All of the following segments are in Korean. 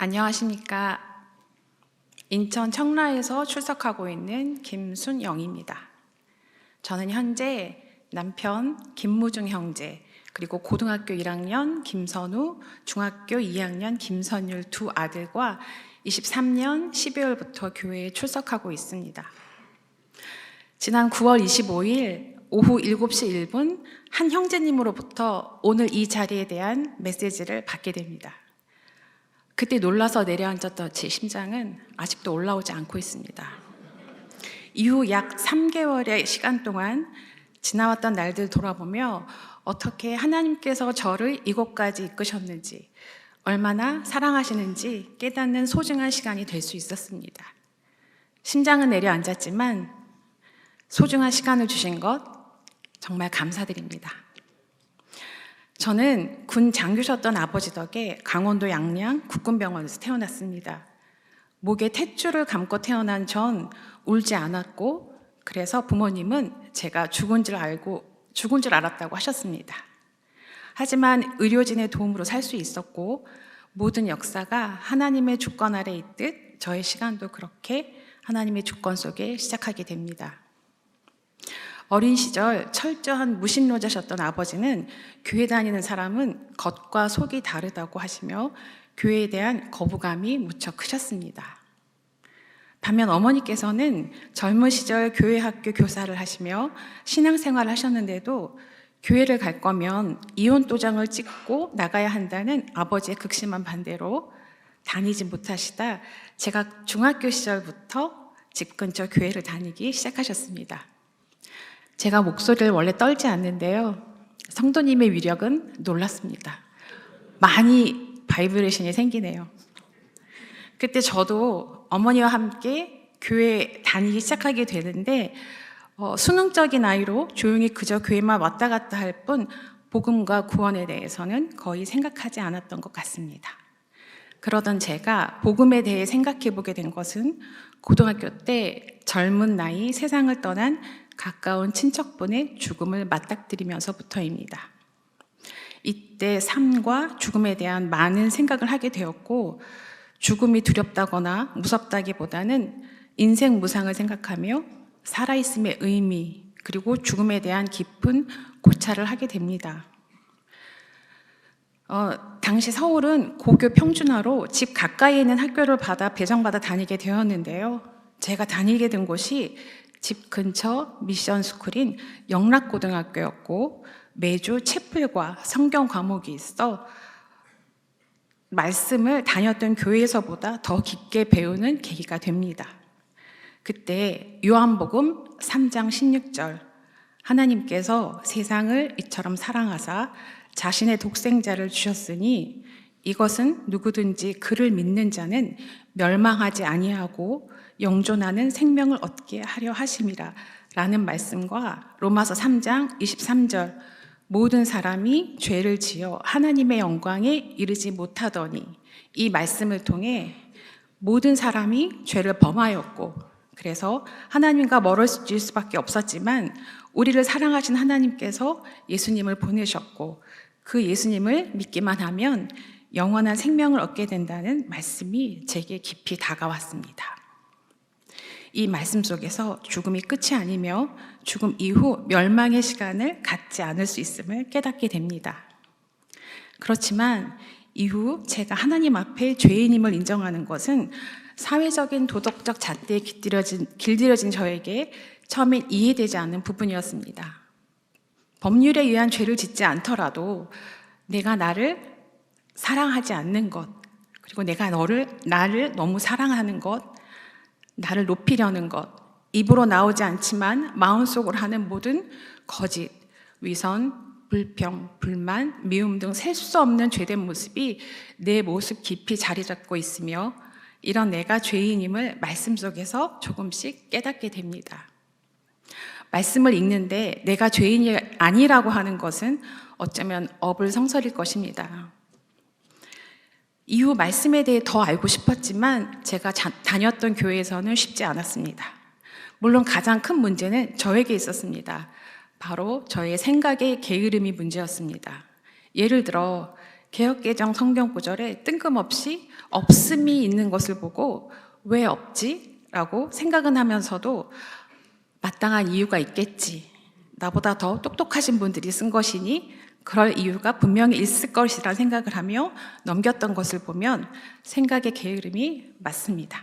안녕하십니까. 인천 청라에서 출석하고 있는 김순영입니다. 저는 현재 남편 김무중 형제, 그리고 고등학교 1학년 김선우, 중학교 2학년 김선율 두 아들과 23년 12월부터 교회에 출석하고 있습니다. 지난 9월 25일 오후 7시 1분 한 형제님으로부터 오늘 이 자리에 대한 메시지를 받게 됩니다. 그때 놀라서 내려앉았던 제 심장은 아직도 올라오지 않고 있습니다. 이후 약 3개월의 시간 동안 지나왔던 날들 돌아보며 어떻게 하나님께서 저를 이곳까지 이끄셨는지, 얼마나 사랑하시는지 깨닫는 소중한 시간이 될 수 있었습니다. 심장은 내려앉았지만 소중한 시간을 주신 것 정말 감사드립니다. 저는 군 장교셨던 아버지 덕에 강원도 양양 국군병원에서 태어났습니다. 목에 탯줄을 감고 태어난 전 울지 않았고, 그래서 부모님은 제가 죽은 줄 알았다고 하셨습니다. 하지만 의료진의 도움으로 살 수 있었고, 모든 역사가 하나님의 주권 아래 있듯 저의 시간도 그렇게 하나님의 주권 속에 시작하게 됩니다. 어린 시절 철저한 무신론자셨던 아버지는 교회 다니는 사람은 겉과 속이 다르다고 하시며 교회에 대한 거부감이 무척 크셨습니다. 반면 어머니께서는 젊은 시절 교회 학교 교사를 하시며 신앙생활을 하셨는데도 교회를 갈 거면 이혼 도장을 찍고 나가야 한다는 아버지의 극심한 반대로 다니지 못하시다 제가 중학교 시절부터 집 근처 교회를 다니기 시작하셨습니다. 제가 목소리를 원래 떨지 않는데요, 성도님의 위력은 놀랐습니다. 많이 바이브레이션이 생기네요. 그때 저도 어머니와 함께 교회 다니기 시작하게 되는데 수능적인 아이로 조용히 그저 교회만 왔다 갔다 할 뿐 복음과 구원에 대해서는 거의 생각하지 않았던 것 같습니다. 그러던 제가 복음에 대해 생각해 보게 된 것은 고등학교 때 젊은 나이 세상을 떠난 가까운 친척분의 죽음을 맞닥뜨리면서부터입니다. 이때 삶과 죽음에 대한 많은 생각을 하게 되었고, 죽음이 두렵다거나 무섭다기보다는 인생 무상을 생각하며 살아있음의 의미, 그리고 죽음에 대한 깊은 고찰을 하게 됩니다. 당시 서울은 고교 평준화로 집 가까이에 있는 학교를 배정받아 다니게 되었는데요. 제가 다니게 된 곳이 집 근처 미션 스쿨인 영락고등학교였고, 매주 채플과 성경 과목이 있어 말씀을 다녔던 교회에서보다 더 깊게 배우는 계기가 됩니다. 그때 요한복음 3장 16절, 하나님께서 세상을 이처럼 사랑하사 자신의 독생자를 주셨으니 이것은 누구든지 그를 믿는 자는 멸망하지 아니하고 영존하는 생명을 얻게 하려 하심이라 라는 말씀과 로마서 3장 23절, 모든 사람이 죄를 지어 하나님의 영광에 이르지 못하더니, 이 말씀을 통해 모든 사람이 죄를 범하였고, 그래서 하나님과 멀어질 수밖에 없었지만 우리를 사랑하신 하나님께서 예수님을 보내셨고, 그 예수님을 믿기만 하면 영원한 생명을 얻게 된다는 말씀이 제게 깊이 다가왔습니다. 이 말씀 속에서 죽음이 끝이 아니며 죽음 이후 멸망의 시간을 갖지 않을 수 있음을 깨닫게 됩니다. 그렇지만 이후 제가 하나님 앞에 죄인임을 인정하는 것은 사회적인 도덕적 잣대에 길들여진 저에게 처음엔 이해되지 않는 부분이었습니다. 법률에 의한 죄를 짓지 않더라도 내가 나를 사랑하지 않는 것, 그리고 내가 나를 너무 사랑하는 것, 나를 높이려는 것, 입으로 나오지 않지만 마음속으로 하는 모든 거짓, 위선, 불평, 불만, 미움 등 셀 수 없는 죄된 모습이 내 모습 깊이 자리 잡고 있으며, 이런 내가 죄인임을 말씀 속에서 조금씩 깨닫게 됩니다. 말씀을 읽는데 내가 죄인이 아니라고 하는 것은 어쩌면 어불성설일 것입니다. 이후 말씀에 대해 더 알고 싶었지만 제가 다녔던 교회에서는 쉽지 않았습니다. 물론 가장 큰 문제는 저에게 있었습니다. 바로 저의 생각의 게으름이 문제였습니다. 예를 들어 개역개정 성경 구절에 뜬금없이 없음이 있는 것을 보고 왜 없지? 라고 생각은 하면서도 마땅한 이유가 있겠지. 나보다 더 똑똑하신 분들이 쓴 것이니 그럴 이유가 분명히 있을 것이라 생각을 하며 넘겼던 것을 보면 생각의 게으름이 맞습니다.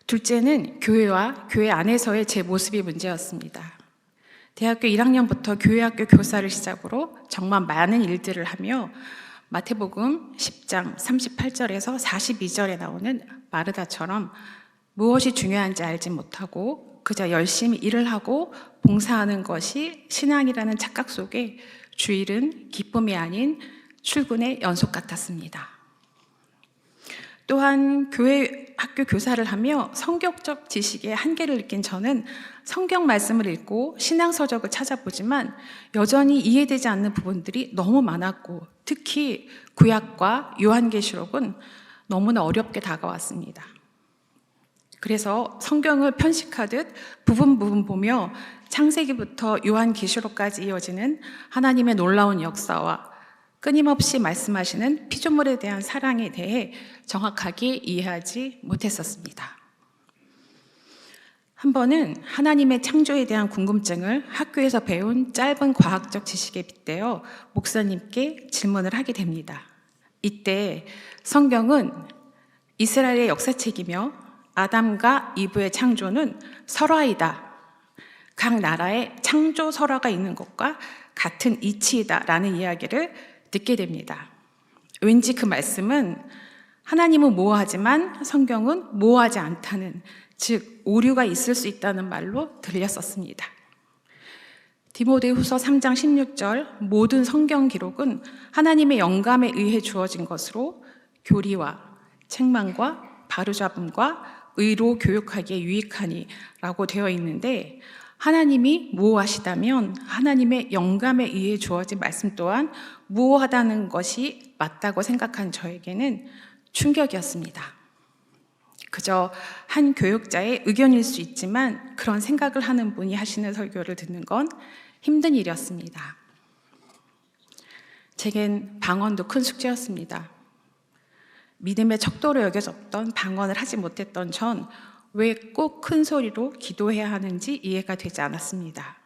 둘째는 교회와 교회 안에서의 제 모습이 문제였습니다. 대학교 1학년부터 교회학교 교사를 시작으로 정말 많은 일들을 하며 마태복음 10장 38절에서 42절에 나오는 마르다처럼 무엇이 중요한지 알지 못하고 그저 열심히 일을 하고 봉사하는 것이 신앙이라는 착각 속에 주일은 기쁨이 아닌 출근의 연속 같았습니다. 또한 교회 학교 교사를 하며 성경적 지식의 한계를 느낀 저는 성경 말씀을 읽고 신앙 서적을 찾아보지만 여전히 이해되지 않는 부분들이 너무 많았고 특히 구약과 요한계시록은 너무나 어렵게 다가왔습니다. 그래서 성경을 편식하듯 부분 보며 창세기부터 요한계시록까지 이어지는 하나님의 놀라운 역사와 끊임없이 말씀하시는 피조물에 대한 사랑에 대해 정확하게 이해하지 못했었습니다. 한 번은 하나님의 창조에 대한 궁금증을 학교에서 배운 짧은 과학적 지식에 빗대어 목사님께 질문을 하게 됩니다. 이때 성경은 이스라엘의 역사책이며 아담과 이브의 창조는 설화이다. 각 나라에 창조 설화가 있는 것과 같은 이치이다 라는 이야기를 듣게 됩니다. 왠지 그 말씀은 하나님은 모호하지만 성경은 모호하지 않다는, 즉 오류가 있을 수 있다는 말로 들렸었습니다. 디모데후서 3장 16절 모든 성경 기록은 하나님의 영감에 의해 주어진 것으로 교리와 책망과 바로잡음과 의로 교육하기에 유익하니 라고 되어 있는데 하나님이 모호하시다면 하나님의 영감에 의해 주어진 말씀 또한 모호하다는 것이 맞다고 생각한 저에게는 충격이었습니다. 그저 한 교육자의 의견일 수 있지만 그런 생각을 하는 분이 하시는 설교를 듣는 건 힘든 일이었습니다. 제겐 방언도 큰 숙제였습니다. 믿음의 척도로 여겨졌던 방언을 하지 못했던 전 왜 꼭 큰 소리로 기도해야 하는지 이해가 되지 않았습니다.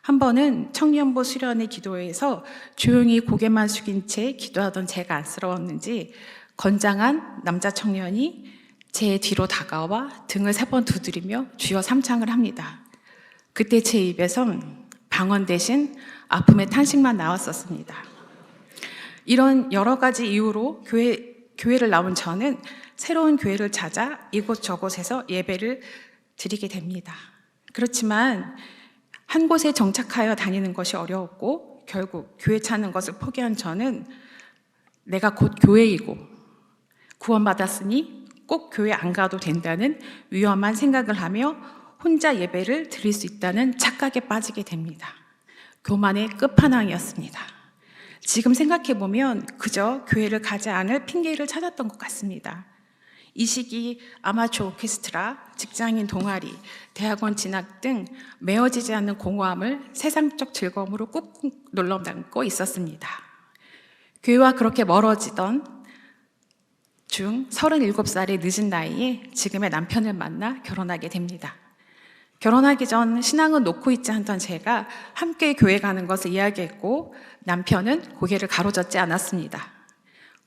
한 번은 청년부 수련회 기도회에서 조용히 고개만 숙인 채 기도하던 제가 안쓰러웠는지 건장한 남자 청년이 제 뒤로 다가와 등을 3번 두드리며 주여 삼창을 합니다. 그때 제 입에선 방언 대신 아픔의 탄식만 나왔었습니다. 이런 여러 가지 이유로 교회를 나온 저는 새로운 교회를 찾아 이곳저곳에서 예배를 드리게 됩니다. 그렇지만 한 곳에 정착하여 다니는 것이 어려웠고 결국 교회 찾는 것을 포기한 저는 내가 곧 교회이고 구원받았으니 꼭 교회 안 가도 된다는 위험한 생각을 하며 혼자 예배를 드릴 수 있다는 착각에 빠지게 됩니다. 교만의 끝판왕이었습니다. 지금 생각해보면 그저 교회를 가지 않을 핑계를 찾았던 것 같습니다. 이 시기 아마추어 오케스트라, 직장인 동아리, 대학원 진학 등 메어지지 않는 공허함을 세상적 즐거움으로 꾹꾹 눌러 담고 있었습니다. 교회와 그렇게 멀어지던 중 37살의 늦은 나이에 지금의 남편을 만나 결혼하게 됩니다. 결혼하기 전 신앙은 놓고 있지 않던 제가 함께 교회 가는 것을 이야기했고 남편은 고개를 가로젓지 않았습니다.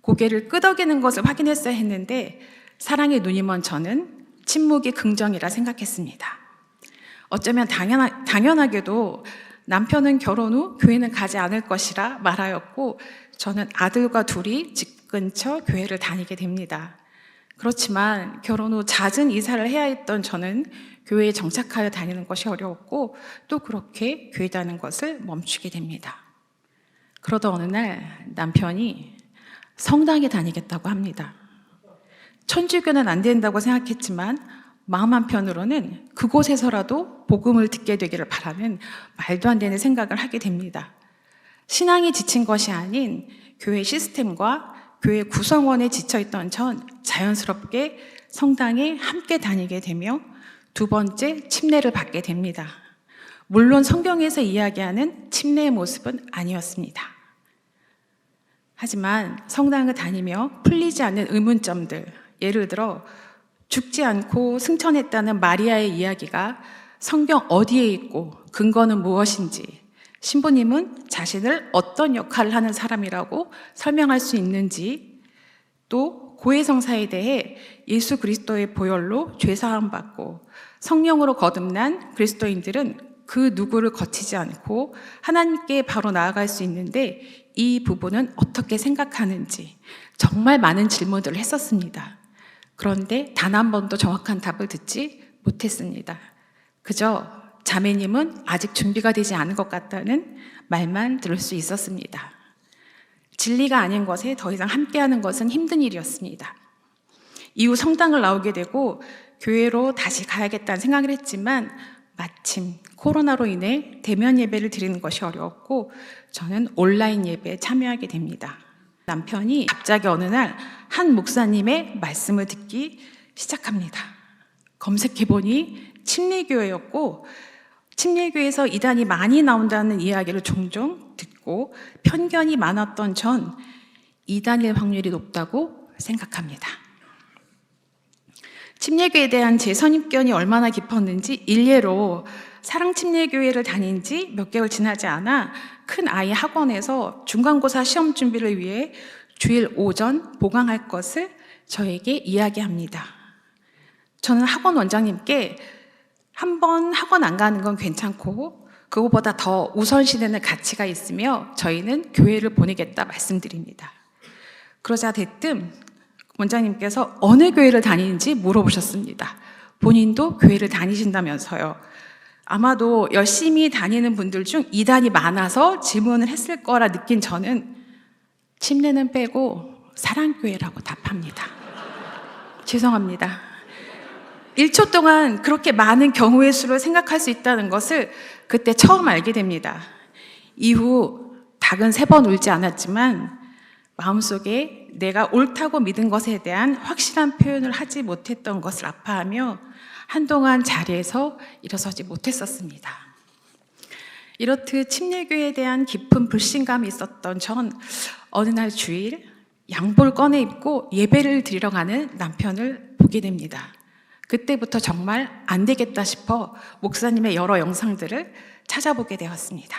고개를 끄덕이는 것을 확인했어야 했는데 사랑에 눈이 먼 저는 침묵이 긍정이라 생각했습니다. 어쩌면 당연하게도 남편은 결혼 후 교회는 가지 않을 것이라 말하였고 저는 아들과 둘이 집 근처 교회를 다니게 됩니다. 그렇지만 결혼 후 잦은 이사를 해야 했던 저는 교회에 정착하여 다니는 것이 어려웠고 또 그렇게 교회 다니는 것을 멈추게 됩니다. 그러던 어느 날 남편이 성당에 다니겠다고 합니다. 천주교는 안 된다고 생각했지만 마음 한편으로는 그곳에서라도 복음을 듣게 되기를 바라는 말도 안 되는 생각을 하게 됩니다. 신앙이 지친 것이 아닌 교회 시스템과 교회 구성원에 지쳐있던 전 자연스럽게 성당에 함께 다니게 되며 두 번째 침례를 받게 됩니다. 물론 성경에서 이야기하는 침례의 모습은 아니었습니다. 하지만 성당을 다니며 풀리지 않는 의문점들, 예를 들어 죽지 않고 승천했다는 마리아의 이야기가 성경 어디에 있고 근거는 무엇인지, 신부님은 자신을 어떤 역할을 하는 사람이라고 설명할 수 있는지, 또 고해성사에 대해 예수 그리스도의 보혈로 죄사함 받고 성령으로 거듭난 그리스도인들은 그 누구를 거치지 않고 하나님께 바로 나아갈 수 있는데 이 부분은 어떻게 생각하는지 정말 많은 질문들을 했었습니다. 그런데 단 한 번도 정확한 답을 듣지 못했습니다. 그저 자매님은 아직 준비가 되지 않은 것 같다는 말만 들을 수 있었습니다. 진리가 아닌 것에 더 이상 함께하는 것은 힘든 일이었습니다. 이후 성당을 나오게 되고 교회로 다시 가야겠다는 생각을 했지만 마침 코로나로 인해 대면 예배를 드리는 것이 어려웠고 저는 온라인 예배에 참여하게 됩니다. 남편이 갑자기 어느 날 한 목사님의 말씀을 듣기 시작합니다. 검색해보니 침례교회였고 침례교회에서 이단이 많이 나온다는 이야기를 종종 듣고 편견이 많았던 전 이단일 확률이 높다고 생각합니다. 침례교회에 대한 제 선입견이 얼마나 깊었는지 일례로 사랑침례교회를 다닌 지 몇 개월 지나지 않아 큰 아이 학원에서 중간고사 시험 준비를 위해 주일 오전 보강할 것을 저에게 이야기합니다. 저는 학원 원장님께 한번 학원 안 가는 건 괜찮고 그거보다 더 우선시되는 가치가 있으며 저희는 교회를 보내겠다 말씀드립니다. 그러자 대뜸 원장님께서 어느 교회를 다니는지 물어보셨습니다. 본인도 교회를 다니신다면서요. 아마도 열심히 다니는 분들 중 이단이 많아서 질문을 했을 거라 느낀 저는 침례는 빼고 사랑교회라고 답합니다. 죄송합니다. 1초 동안 그렇게 많은 경우의 수를 생각할 수 있다는 것을 그때 처음 알게 됩니다. 이후 닭은 3번 울지 않았지만 마음속에 내가 옳다고 믿은 것에 대한 확실한 표현을 하지 못했던 것을 아파하며 한동안 자리에서 일어서지 못했었습니다. 이렇듯 침례교회에 대한 깊은 불신감이 있었던 전 어느 날 주일 양복을 꺼내 입고 예배를 드리러 가는 남편을 보게 됩니다. 그때부터 정말 안 되겠다 싶어 목사님의 여러 영상들을 찾아보게 되었습니다.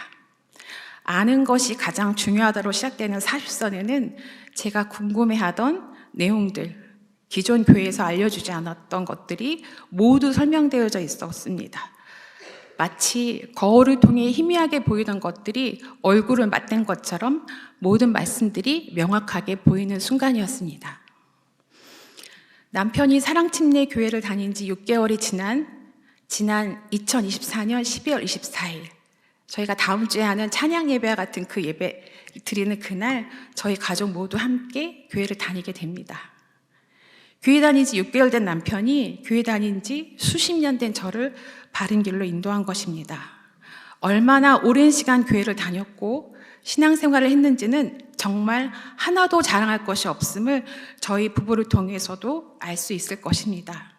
아는 것이 가장 중요하다로 시작되는 40선에는 제가 궁금해하던 내용들, 기존 교회에서 알려주지 않았던 것들이 모두 설명되어져 있었습니다. 마치 거울을 통해 희미하게 보이던 것들이 얼굴을 맞댄 것처럼 모든 말씀들이 명확하게 보이는 순간이었습니다. 남편이 사랑침례 교회를 다닌 지 6개월이 지난 2024년 12월 24일 저희가 다음 주에 하는 찬양 예배와 같은 그 예배 드리는 그날 저희 가족 모두 함께 교회를 다니게 됩니다. 교회 다닌 지 6개월 된 남편이 교회 다닌 지 수십 년 된 저를 바른 길로 인도한 것입니다. 얼마나 오랜 시간 교회를 다녔고 신앙생활을 했는지는 정말 하나도 자랑할 것이 없음을 저희 부부를 통해서도 알 수 있을 것입니다.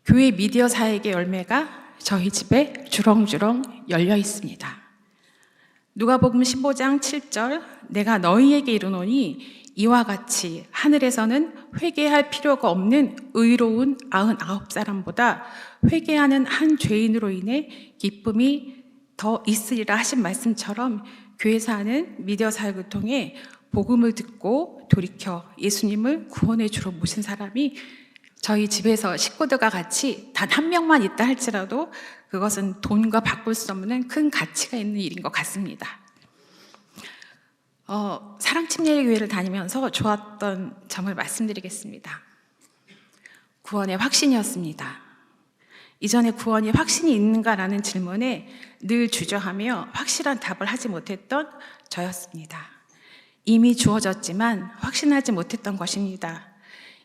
교회 미디어 사역의 열매가 저희 집에 주렁주렁 열려 있습니다. 누가복음 15장 7절 내가 너희에게 이르노니 이와 같이 하늘에서는 회개할 필요가 없는 의로운 99사람보다 회개하는 한 죄인으로 인해 기쁨이 더 있으리라 하신 말씀처럼 교회에서 하는 미디어 사역을 통해 복음을 듣고 돌이켜 예수님을 구원의 주로 모신 사람이 저희 집에서 식구들과 같이 단 한 명만 있다 할지라도 그것은 돈과 바꿀 수 없는 큰 가치가 있는 일인 것 같습니다. 사랑침례교회를 다니면서 좋았던 점을 말씀드리겠습니다. 구원의 확신이었습니다. 이전에 구원이 확신이 있는가라는 질문에 늘 주저하며 확실한 답을 하지 못했던 저였습니다. 이미 주어졌지만 확신하지 못했던 것입니다.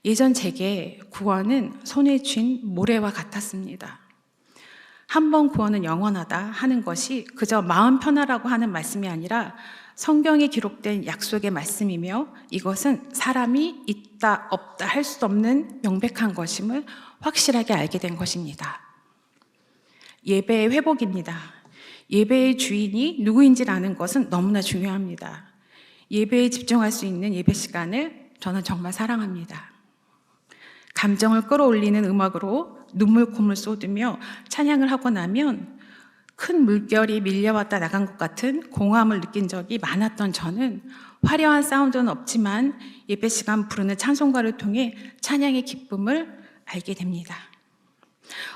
예전 제게 구원은 손에 쥔 모래와 같았습니다. 한 번 구원은 영원하다 하는 것이 그저 마음 편하라고 하는 말씀이 아니라 성경에 기록된 약속의 말씀이며 이것은 사람이 있다 없다 할 수 없는 명백한 것임을 확실하게 알게 된 것입니다. 예배의 회복입니다. 예배의 주인이 누구인지를 아는 것은 너무나 중요합니다. 예배에 집중할 수 있는 예배 시간을 저는 정말 사랑합니다. 감정을 끌어올리는 음악으로 눈물 콧물 쏟으며 찬양을 하고 나면 큰 물결이 밀려왔다 나간 것 같은 공허함을 느낀 적이 많았던 저는 화려한 사운드는 없지만 예배 시간 부르는 찬송가를 통해 찬양의 기쁨을 알게 됩니다.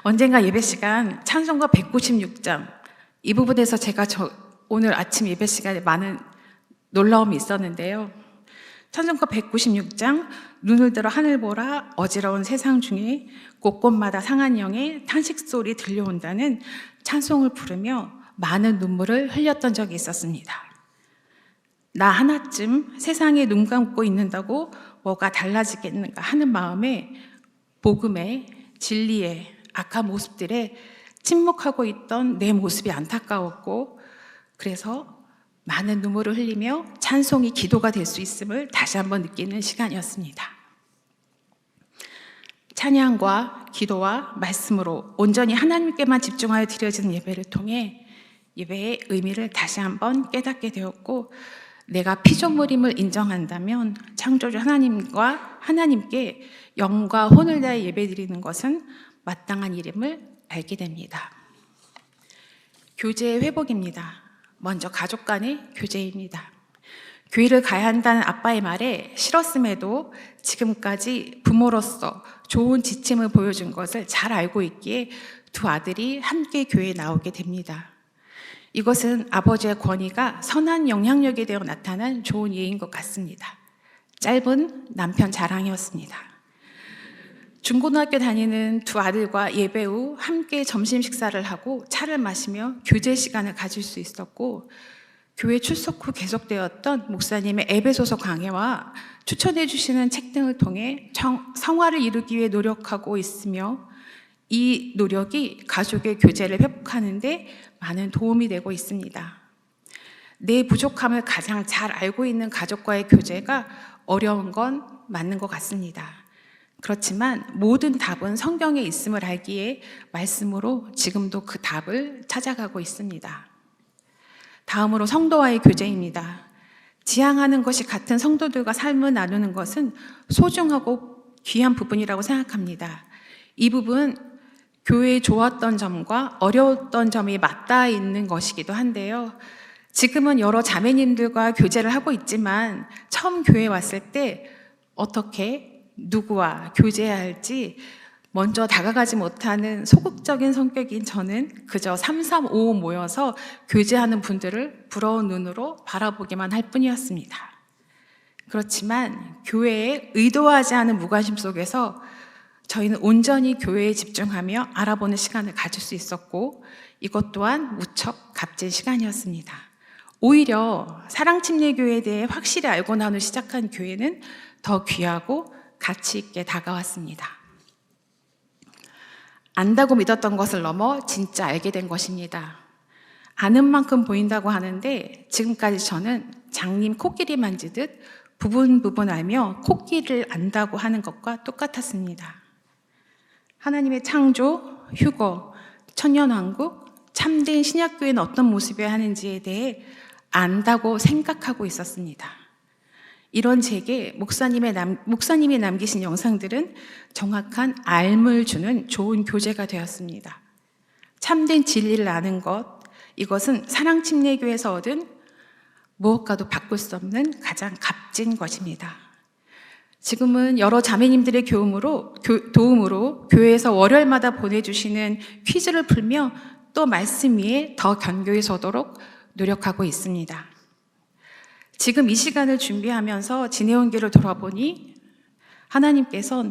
언젠가 예배 시간 찬송가 196장 이 부분에서 제가 오늘 아침 예배 시간에 많은 놀라움이 있었는데요. 찬송가 196장 눈을 들어 하늘 보라 어지러운 세상 중에 곳곳마다 상한 영의 탄식 소리 들려온다는 찬송을 부르며 많은 눈물을 흘렸던 적이 있었습니다. 나 하나쯤 세상에 눈 감고 있는다고 뭐가 달라지겠는가 하는 마음에 복음의 진리의 악한 모습들에 침묵하고 있던 내 모습이 안타까웠고 그래서 많은 눈물을 흘리며 찬송이 기도가 될 수 있음을 다시 한번 느끼는 시간이었습니다. 찬양과 기도와 말씀으로 온전히 하나님께만 집중하여 드려지는 예배를 통해 예배의 의미를 다시 한번 깨닫게 되었고 내가 피조물임을 인정한다면 창조주 하나님께 영과 혼을 다해 예배드리는 것은 마땅한 일임을 알게 됩니다. 교제의 회복입니다. 먼저 가족 간의 교제입니다. 교회를 가야 한다는 아빠의 말에 싫었음에도 지금까지 부모로서 좋은 지침을 보여준 것을 잘 알고 있기에 두 아들이 함께 교회에 나오게 됩니다. 이것은 아버지의 권위가 선한 영향력에 대해 나타난 좋은 예인 것 같습니다. 짧은 남편 자랑이었습니다. 중고등학교 다니는 두 아들과 예배 후 함께 점심 식사를 하고 차를 마시며 교제 시간을 가질 수 있었고 교회 출석 후 계속되었던 목사님의 에베소서 강해와 추천해 주시는 책 등을 통해 성화를 이루기 위해 노력하고 있으며 이 노력이 가족의 교제를 회복하는 데 많은 도움이 되고 있습니다. 내 부족함을 가장 잘 알고 있는 가족과의 교제가 어려운 건 맞는 것 같습니다. 그렇지만 모든 답은 성경에 있음을 알기에 말씀으로 지금도 그 답을 찾아가고 있습니다. 다음으로 성도와의 교제입니다. 지향하는 것이 같은 성도들과 삶을 나누는 것은 소중하고 귀한 부분이라고 생각합니다. 이 부분 교회의 좋았던 점과 어려웠던 점이 맞닿아 있는 것이기도 한데요. 지금은 여러 자매님들과 교제를 하고 있지만 처음 교회에 왔을 때 어떻게 누구와 교제해야 할지 먼저 다가가지 못하는 소극적인 성격인 저는 그저 335 모여서 교제하는 분들을 부러운 눈으로 바라보기만 할 뿐이었습니다. 그렇지만 교회에 의도하지 않은 무관심 속에서 저희는 온전히 교회에 집중하며 알아보는 시간을 가질 수 있었고 이것 또한 무척 값진 시간이었습니다. 오히려 사랑침례교회에 대해 확실히 알고 나누 시작한 교회는 더 귀하고 가치 있게 다가왔습니다. 안다고 믿었던 것을 넘어 진짜 알게 된 것입니다. 아는 만큼 보인다고 하는데 지금까지 저는 장님 코끼리 만지듯 부분 알며 코끼리를 안다고 하는 것과 똑같았습니다. 하나님의 창조, 휴거, 천년왕국, 참된 신약교회는 어떤 모습이어야 하는지에 대해 안다고 생각하고 있었습니다. 이런 제게 목사님이 남기신 영상들은 정확한 알을 주는 좋은 교재가 되었습니다. 참된 진리를 아는 것, 이것은 사랑침례교회에서 얻은 무엇과도 바꿀 수 없는 가장 값진 것입니다. 지금은 여러 자매님들의 도움으로 교회에서 월요일마다 보내주시는 퀴즈를 풀며 또 말씀 위에 더 견고히 서도록 노력하고 있습니다. 지금 이 시간을 준비하면서 지내온 길을 돌아보니 하나님께서는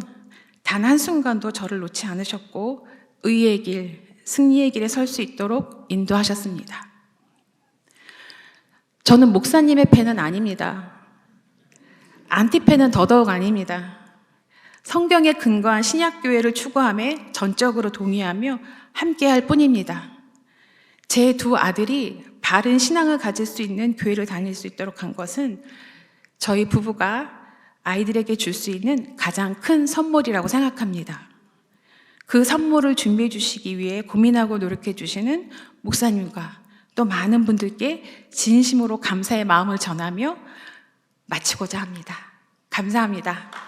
단 한순간도 저를 놓지 않으셨고 의의 길, 승리의 길에 설 수 있도록 인도하셨습니다. 저는 목사님의 팬은 아닙니다. 안티팬은 더더욱 아닙니다. 성경에 근거한 신약교회를 추구함에 전적으로 동의하며 함께할 뿐입니다. 제 두 아들이 바른 신앙을 가질 수 있는 교회를 다닐 수 있도록 한 것은 저희 부부가 아이들에게 줄 수 있는 가장 큰 선물이라고 생각합니다. 그 선물을 준비해 주시기 위해 고민하고 노력해 주시는 목사님과 또 많은 분들께 진심으로 감사의 마음을 전하며 마치고자 합니다. 감사합니다.